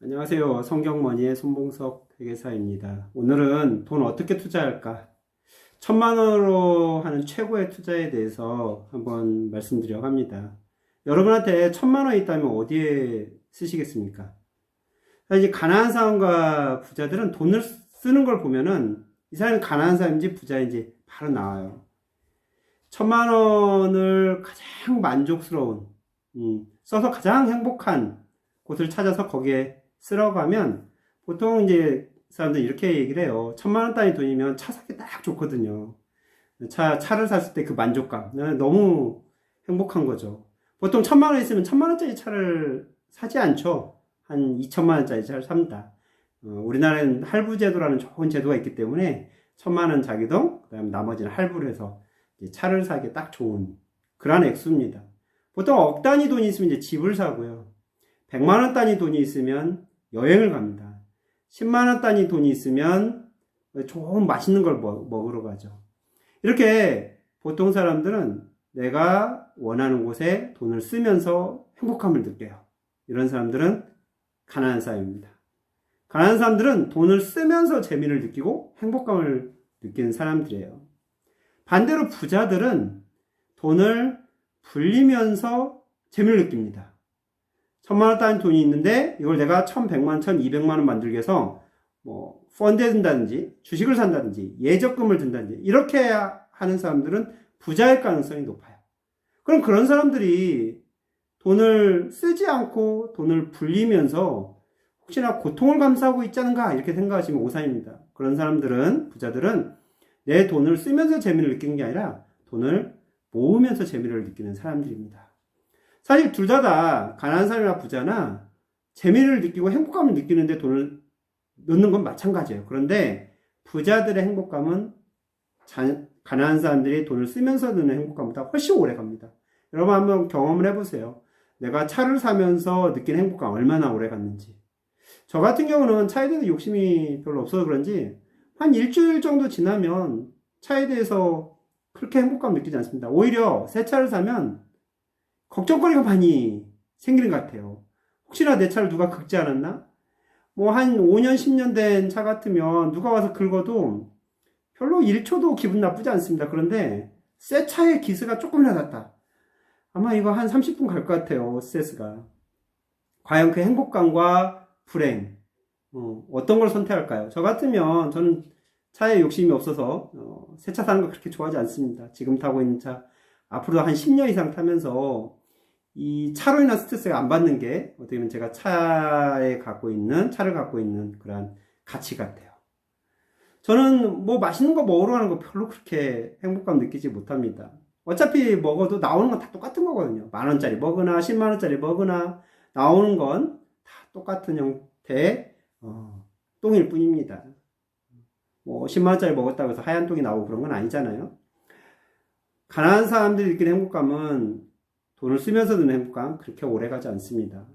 안녕하세요. 성경머니의 손봉석 회계사입니다. 오늘은 돈 어떻게 투자할까? 1,000만 원으로 하는 최고의 투자에 대해서 한번 말씀드려 합니다. 여러분한테 1,000만 원 있다면 어디에 쓰시겠습니까? 이제 가난한 사람과 부자들은 돈을 쓰는 걸 보면은 이 사람이 가난한 사람인지 부자인지 바로 나와요. 1,000만 원을 가장 만족스러운, 써서 가장 행복한 곳을 찾아서 거기에 쓰라고 하면 보통 이제 사람들이 이렇게 얘기를 해요. 1,000만 원 단위 돈이면 차 사기 딱 좋거든요. 차를 샀을 때 그 만족감. 너무 행복한 거죠. 보통 1,000만 원 있으면 1,000만 원짜리 차를 사지 않죠. 한 2,000만 원짜리 차를 삽니다. 우리나라는 할부 제도라는 좋은 제도가 있기 때문에 1,000만 원 자기동, 그다음 나머지는 할부를 해서 차를 사기에 딱 좋은 그런 액수입니다. 보통 억 단위 돈이 있으면 이제 집을 사고요. 100만 원 단위 돈이 있으면 여행을 갑니다. 10만 원 단위 돈이 있으면 좋은 맛있는 걸 먹으러 가죠. 이렇게 보통 사람들은 내가 원하는 곳에 돈을 쓰면서 행복함을 느껴요. 이런 사람들은 가난한 사람입니다. 가난한 사람들은 돈을 쓰면서 재미를 느끼고 행복감을 느끼는 사람들이에요. 반대로 부자들은 돈을 불리면서 재미를 느낍니다. 1,000만 원 단위 돈이 있는데 이걸 내가 1,100만 원, 1,200만 원 만들기 위해서 펀드에 든다든지 주식을 산다든지 예적금을 든다든지 이렇게 하는 사람들은 부자일 가능성이 높아요. 그럼 그런 사람들이 돈을 쓰지 않고 돈을 불리면서 혹시나 고통을 감수하고 있지 않은가 이렇게 생각하시면 오산입니다. 그런 사람들은, 부자들은 내 돈을 쓰면서 재미를 느끼는 게 아니라 돈을 모으면서 재미를 느끼는 사람들입니다. 사실 둘 다 가난한 사람이나 부자나 재미를 느끼고 행복감을 느끼는데 돈을 넣는 건 마찬가지예요. 그런데 부자들의 행복감은 가난한 사람들이 돈을 쓰면서 드는 행복감보다 훨씬 오래 갑니다. 여러분 한번 경험을 해보세요. 내가 차를 사면서 느낀 행복감 얼마나 오래 갔는지. 저 같은 경우는 차에 대해서 욕심이 별로 없어서 그런지 한 일주일 정도 지나면 차에 대해서 그렇게 행복감 느끼지 않습니다. 오히려 새 차를 사면 걱정거리가 많이 생기는 것 같아요. 혹시나 내 차를 누가 긁지 않았나? 한 5년, 10년 된 차 같으면 누가 와서 긁어도 별로 1초도 기분 나쁘지 않습니다. 그런데 새 차의 기스가 조금이나 났다. 아마 이거 한 30분 갈 것 같아요. 스트레스가. 과연 그 행복감과 불행, 어떤 걸 선택할까요? 저 같으면 저는 차에 욕심이 없어서 새 차 사는 거 그렇게 좋아하지 않습니다. 지금 타고 있는 차 앞으로도 한 10년 이상 타면서 이 차로 인한 스트레스가 안 받는 게 어떻게 보면 제가 차를 갖고 있는 그런 가치 같아요. 저는 맛있는 거 먹으러 가는 거 별로 그렇게 행복감 느끼지 못합니다. 어차피 먹어도 나오는 건 다 똑같은 거거든요. 10,000원짜리 먹으나 10만원짜리 먹으나 나오는 건 다 똑같은 형태의 똥일 뿐입니다. 10만원짜리 먹었다고 해서 하얀 똥이 나오고 그런 건 아니잖아요. 가난한 사람들이 느끼는 행복감은 돈을 쓰면서 드는 행복감 그렇게 오래가지 않습니다.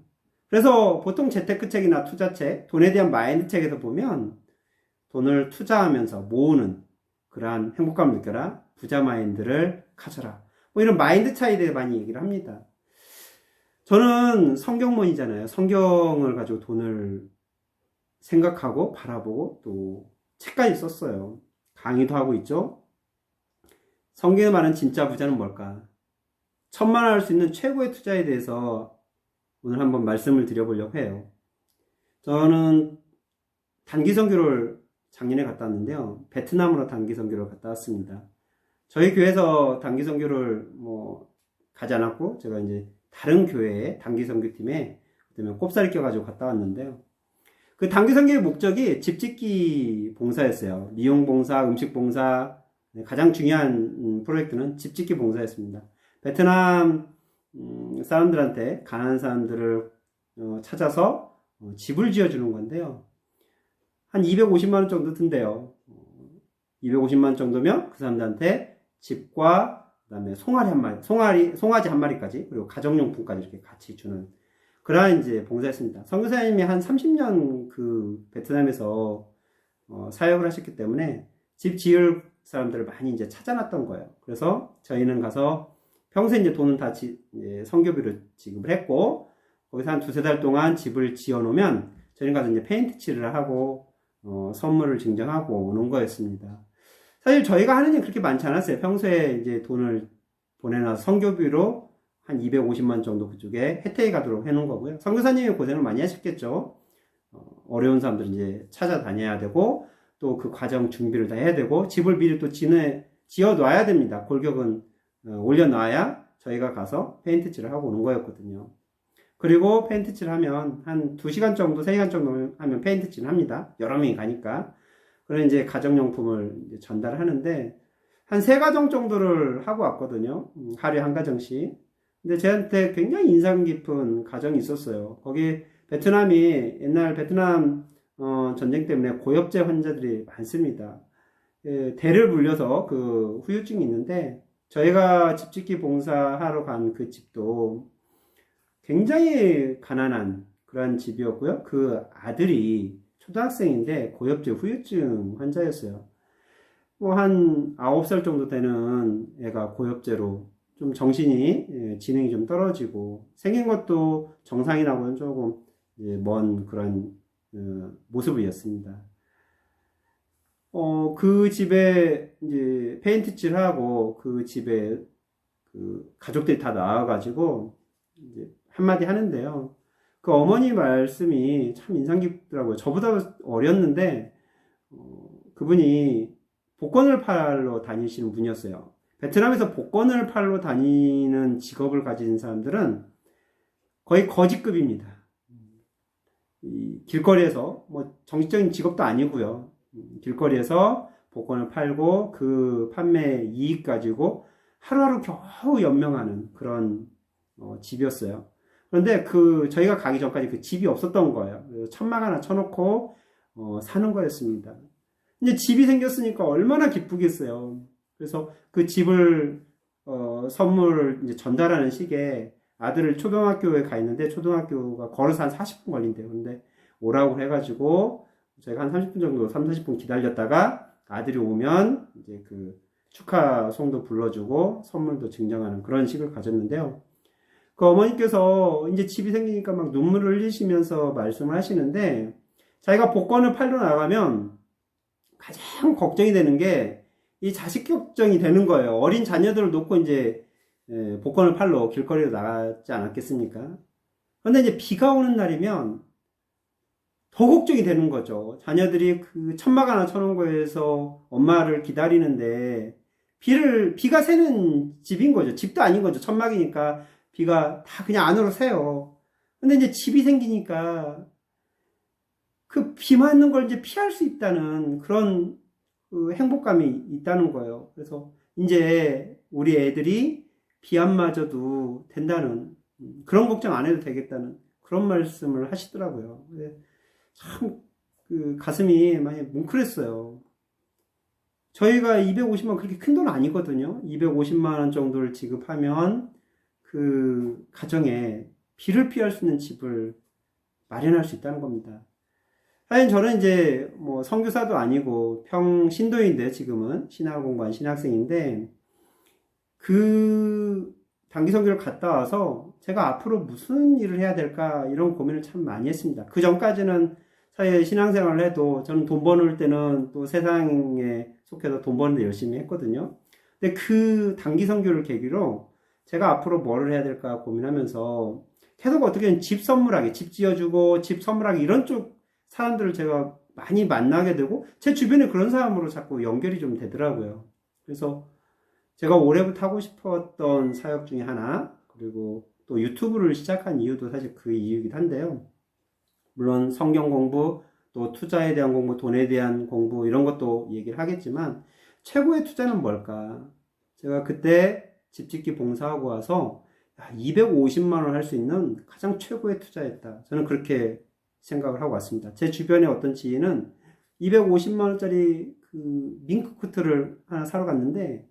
그래서 보통 재테크책이나 투자책, 돈에 대한 마인드책에서 보면 돈을 투자하면서 모으는 그러한 행복감을 느껴라, 부자 마인드를 가져라, 이런 마인드 차이에 대해 많이 얘기를 합니다. 저는 성경문이잖아요. 성경을 가지고 돈을 생각하고 바라보고 또 책까지 썼어요. 강의도 하고 있죠. 성경에 말하는 진짜 부자는 뭘까? 1,000만 원 할 수 있는 최고의 투자에 대해서 오늘 한번 말씀을 드려보려고 해요. 저는 단기 선교를 작년에 갔다 왔는데요. 베트남으로 단기 선교를 갔다 왔습니다. 저희 교회에서 단기 선교를 가지 않았고 제가 이제 다른 교회의 단기 선교팀에 꼽사리 껴가지고 갔다 왔는데요. 그 단기 선교의 목적이 집 짓기 봉사였어요. 미용 봉사, 음식 봉사, 가장 중요한 프로젝트는 집 짓기 봉사였습니다. 베트남 사람들한테 가난한 사람들을 찾아서 집을 지어주는 건데요. 한 250만 원 정도 든대요. 250만 원 정도면 그 사람들한테 집과 그다음에 송아지 한 마리까지 그리고 가정용품까지 이렇게 같이 주는 그러한 이제 봉사였습니다. 선교사님이 한 30년 그 베트남에서 사역을 하셨기 때문에 집 지을 사람들을 많이 이제 찾아놨던 거예요. 그래서 저희는 가서 평소에 이제 돈은 다 선교비로 지급을 했고 거기서 한 두세 달 동안 집을 지어 놓으면 저희 가서 이제 페인트 칠을 하고 선물을 증정하고 오는 거였습니다. 사실 저희가 하는 일 그렇게 많지 않았어요. 평소에 이제 돈을 보내놔서 선교비로 한 250만 정도 그쪽에 혜택이 가도록 해놓은 거고요. 선교사님이 고생을 많이 하셨겠죠. 어려운 사람들 이제 찾아다녀야 되고 또 그 과정 준비를 다 해야 되고 집을 미리 또 지어 놔야 됩니다. 골격은 올려놔야 저희가 가서 페인트 칠을 하고 오는 거였거든요. 그리고 페인트 칠 하면 한 2시간 정도, 3시간 정도 하면 페인트 칠 합니다. 여러 명이 가니까. 그런 이제 가정용품을 이제 전달하는데 한 3가정 정도를 하고 왔거든요. 하루에 한 가정씩. 근데 저한테 굉장히 인상 깊은 가정이 있었어요. 거기 베트남이 옛날 베트남 전쟁 때문에 고엽제 환자들이 많습니다. 대를 물려서 그 후유증이 있는데 저희가 집짓기 봉사하러 간 그 집도 굉장히 가난한 그런 집이었고요. 그 아들이 초등학생인데 고엽제 후유증 환자였어요. 뭐 한 9살 정도 되는 애가 고엽제로 좀 정신이 지능이 좀 떨어지고 생긴 것도 정상이라고는 조금 먼 그런 모습이었습니다. 그 집에 이제 페인트 칠하고 그 집에 그 가족들이 다 나와가지고 이제 한마디 하는데요. 그 어머니 말씀이 참 인상 깊더라고요. 저보다 어렸는데 그분이 복권을 팔러 다니시는 분이었어요. 베트남에서 복권을 팔러 다니는 직업을 가진 사람들은 거의 거지급입니다. 이 길거리에서 뭐 정식적인 직업도 아니고요. 길거리에서 복권을 팔고 그 판매 이익 가지고 하루하루 겨우 연명하는 그런 집이었어요. 그런데 저희가 가기 전까지 그 집이 없었던 거예요. 그래서 천막 하나 쳐놓고 사는 거였습니다. 이제 집이 생겼으니까 얼마나 기쁘겠어요. 그래서 그 집을 선물을 이제 전달하는 시기에 아들을 초등학교에 가 있는데 초등학교가 걸어서 한 40분 걸린대요. 근데 오라고 해가지고 저희가 한 30분 정도 3, 40분 기다렸다가 아들이 오면 이제 그 축하송도 불러주고 선물도 증정하는 그런 식을 가졌는데요. 그 어머니께서 이제 집이 생기니까 막 눈물을 흘리시면서 말씀을 하시는데 자기가 복권을 팔러 나가면 가장 걱정이 되는 게 이 자식 걱정이 되는 거예요. 어린 자녀들을 놓고 이제 복권을 팔러 길거리로 나가지 않았겠습니까? 그런데 이제 비가 오는 날이면 더 걱정이 되는 거죠. 자녀들이 그 천막 하나 쳐놓은 거에서 엄마를 기다리는데 비가 새는 집인 거죠. 집도 아닌 거죠. 천막이니까 비가 다 그냥 안으로 새요. 근데 이제 집이 생기니까 그 비 맞는 걸 이제 피할 수 있다는 그런 그 행복감이 있다는 거예요. 그래서 이제 우리 애들이 비 안 맞아도 된다는 그런 걱정 안 해도 되겠다는 그런 말씀을 하시더라고요. 참 그 가슴이 많이 뭉클했어요. 저희가 250만 원 그렇게 큰 돈 아니거든요. 250만 원 정도를 지급하면 그 가정에 비를 피할 수 있는 집을 마련할 수 있다는 겁니다. 사실 저는 이제 뭐 선교사도 아니고 신도인데 지금은 신학을 공부한 신학생인데 그 단기 선교를 갔다 와서 제가 앞으로 무슨 일을 해야 될까 이런 고민을 참 많이 했습니다. 그 전까지는 사실 신앙생활을 해도 저는 돈 버는 때는 또 세상에 속해서 돈 버는 데 열심히 했거든요. 근데 그 단기 선교를 계기로 제가 앞으로 뭐를 해야 될까 고민하면서 계속 어떻게든 집 선물하기, 집 지어주고 집 선물하기 이런 쪽 사람들을 제가 많이 만나게 되고 제 주변에 그런 사람으로 자꾸 연결이 좀 되더라고요. 그래서 제가 올해부터 하고 싶었던 사역 중에 하나, 그리고 또 유튜브를 시작한 이유도 사실 그 이유이긴 한데요. 물론 성경 공부, 또 투자에 대한 공부, 돈에 대한 공부 이런 것도 얘기를 하겠지만 최고의 투자는 뭘까? 제가 그때 집짓기 봉사하고 와서 250만 원 할 수 있는 가장 최고의 투자였다. 저는 그렇게 생각을 하고 왔습니다. 제 주변에 어떤 지인은 250만 원짜리 그 밍크 코트를 하나 사러 갔는데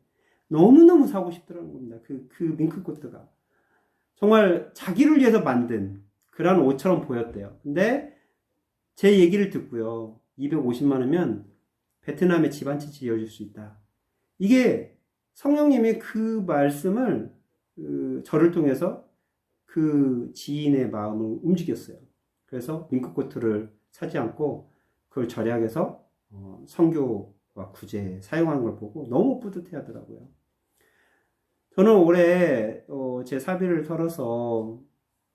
너무너무 사고 싶더라는 겁니다. 그 밍크 코트가. 정말 자기를 위해서 만든 그런 옷처럼 보였대요. 근데 제 얘기를 듣고요. 250만 원이면 베트남에 집 한 채 지어줄 수 있다. 이게 성령님이 그 말씀을 저를 통해서 그 지인의 마음을 움직였어요. 그래서 민크코트를 사지 않고 그걸 절약해서 선교와 구제에 사용하는 걸 보고 너무 뿌듯해 하더라고요. 저는 올해 제 사비를 털어서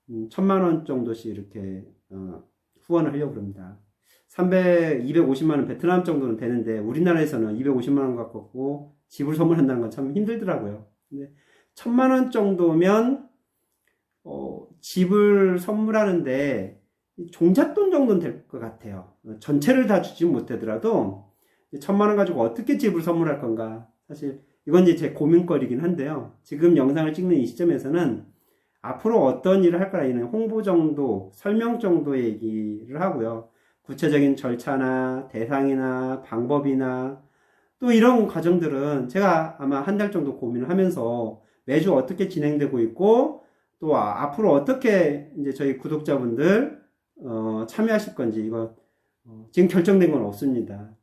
1,000만 원 정도씩 이렇게 후원을 하려고 합니다. 250만 원 베트남 정도는 되는데 우리나라에서는 250만 원 갖고 집을 선물한다는 건 참 힘들더라고요. 근데 1,000만 원 정도면 집을 선물하는데 종잣돈 정도는 될 것 같아요. 전체를 다 주지 못하더라도 1,000만 원 가지고 어떻게 집을 선물할 건가. 사실 이건 이제 제 고민거리긴 한데요. 지금 영상을 찍는 이 시점에서는 앞으로 어떤 일을 할 거라는 홍보 정도, 설명 정도의 얘기를 하고요. 구체적인 절차나 대상이나 방법이나 또 이런 과정들은 제가 아마 한 달 정도 고민을 하면서 매주 어떻게 진행되고 있고 또 앞으로 어떻게 이제 저희 구독자분들 참여하실 건지 이거 지금 결정된 건 없습니다.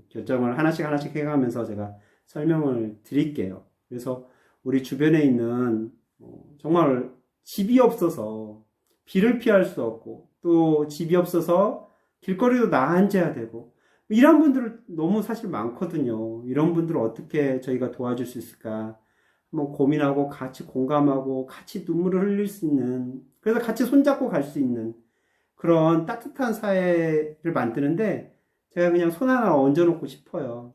결정을 하나씩 해가면서 제가 설명을 드릴게요. 그래서 우리 주변에 있는 정말 집이 없어서 비를 피할 수 없고 또 집이 없어서 길거리도 나앉아야 되고 이런 분들 너무 사실 많거든요. 이런 분들을 어떻게 저희가 도와줄 수 있을까 한번 고민하고 같이 공감하고 같이 눈물을 흘릴 수 있는, 그래서 같이 손잡고 갈 수 있는 그런 따뜻한 사회를 만드는데 제가 그냥 손 하나 얹어놓고 싶어요.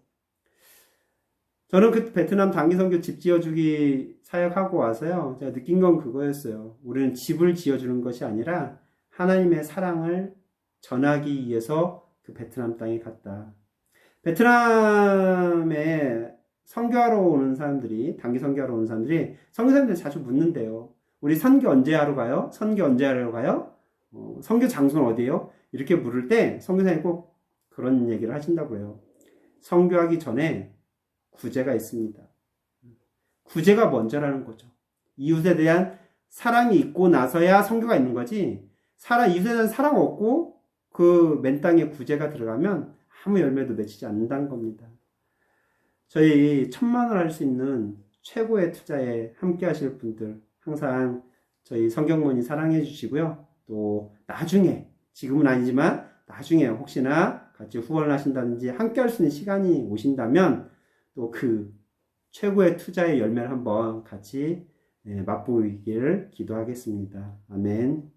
저는 그 베트남 단기선교 집 지어주기 사역하고 와서요, 제가 느낀 건 그거였어요. 우리는 집을 지어주는 것이 아니라 하나님의 사랑을 전하기 위해서 그 베트남 땅에 갔다. 베트남에 선교하러 오는 사람들이, 단기 선교하러 오는 사람들이 선교사님들 자주 묻는데요. 우리 선교 언제 하러 가요? 선교 언제 하러 가요? 선교 장소는 어디예요? 이렇게 물을 때 선교사님이 꼭 그런 얘기를 하신다고 해요. 선교하기 전에 구제가 있습니다. 구제가 먼저라는 거죠. 이웃에 대한 사랑이 있고 나서야 선교가 있는 거지, 이웃에 대한 사랑 없고 그 맨 땅에 구제가 들어가면 아무 열매도 맺히지 않는다는 겁니다. 저희 1,000만 원 할 수 있는 최고의 투자에 함께 하실 분들 항상 저희 성경모니 사랑해 주시고요. 또 나중에, 지금은 아니지만 나중에 혹시나 같이 후원을 하신다든지 함께 할 수 있는 시간이 오신다면 또 그 최고의 투자의 열매를 한번 같이 맛보이기를 기도하겠습니다. 아멘.